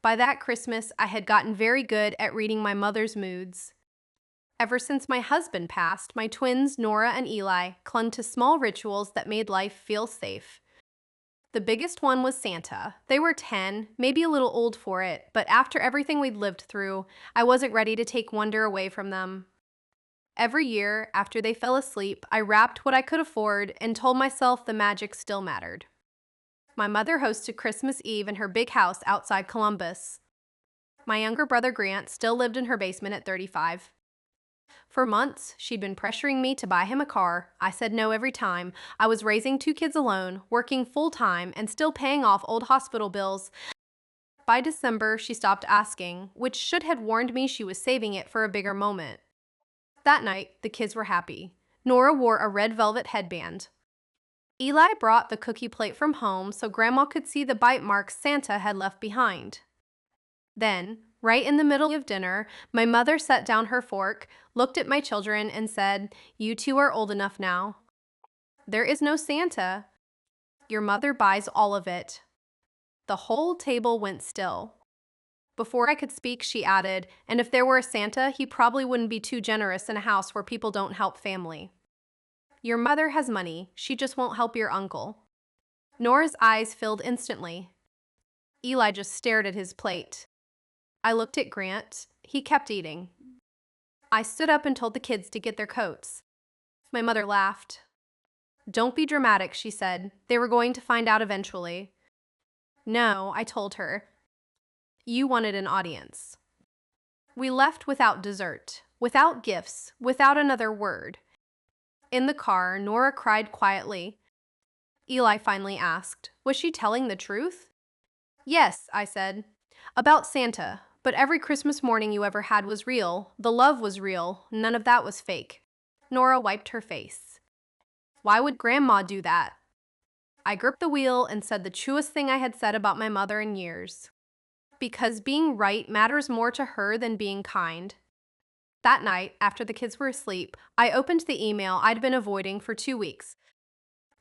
By that Christmas, I had gotten very good at reading my mother's moods. Ever since my husband passed, my twins, Nora and Eli, clung to small rituals that made life feel safe. The biggest one was Santa. They were 10, maybe a little old for it, but after everything we'd lived through, I wasn't ready to take wonder away from them. Every year, after they fell asleep, I wrapped what I could afford and told myself the magic still mattered. My mother hosted Christmas Eve in her big house outside Columbus. My younger brother Grant still lived in her basement at 35. For months, she'd been pressuring me to buy him a car. I said no every time. I was raising 2 kids alone, working full-time, and still paying off old hospital bills. By December, she stopped asking, which should have warned me she was saving it for a bigger moment. That night, the kids were happy. Nora wore a red velvet headband. Eli brought the cookie plate from home so Grandma could see the bite marks Santa had left behind. Then, right in the middle of dinner, my mother set down her fork, looked at my children, and said, "You two are old enough now. There is no Santa. Your mother buys all of it." The whole table went still. Before I could speak, she added, "And if there were a Santa, he probably wouldn't be too generous in a house where people don't help family. Your mother has money, she just won't help your uncle." Nora's eyes filled instantly. Eli just stared at his plate. I looked at Grant. He kept eating. I stood up and told the kids to get their coats. My mother laughed. "Don't be dramatic," she said. "They were going to find out eventually." "No," I told her. "You wanted an audience." We left without dessert, without gifts, without another word. In the car, Nora cried quietly. Eli finally asked, "Was she telling the truth?" "Yes," I said. "About Santa. But every Christmas morning you ever had was real. The love was real. None of that was fake." Nora wiped her face. "Why would Grandma do that?" I gripped the wheel and said the truest thing I had said about my mother in years. Because being right matters more to her than being kind. That night, after the kids were asleep, I opened the email I'd been avoiding for 2 weeks.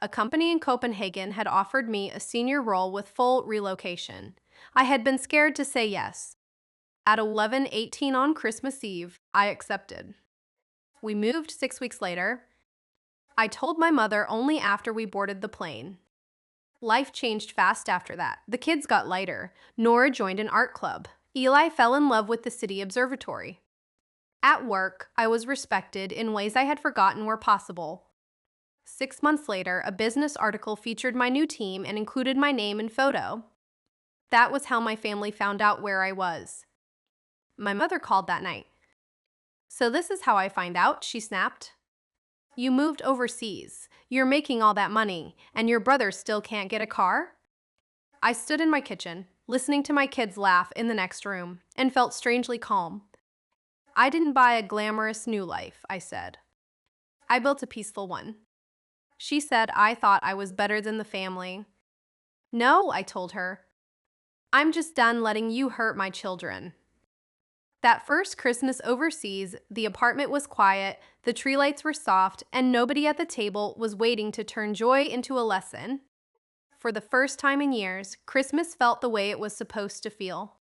A company in Copenhagen had offered me a senior role with full relocation. I had been scared to say yes. At 11:18 on Christmas Eve, I accepted. We moved 6 weeks later. I told my mother only after we boarded the plane. Life changed fast after that. The kids got lighter. Nora joined an art club. Eli fell in love with the city observatory. At work, I was respected in ways I had forgotten were possible. 6 months later, a business article featured my new team and included my name and photo. That was how my family found out where I was. My mother called that night. "So this is how I find out," she snapped. "You moved overseas. You're making all that money, and your brother still can't get a car?" I stood in my kitchen, listening to my kids laugh in the next room, and felt strangely calm. "I didn't buy a glamorous new life," I said. "I built a peaceful one." She said I thought I was better than the family. "No," I told her. "I'm just done letting you hurt my children." That first Christmas overseas, the apartment was quiet, the tree lights were soft, and nobody at the table was waiting to turn joy into a lesson. For the first time in years, Christmas felt the way it was supposed to feel.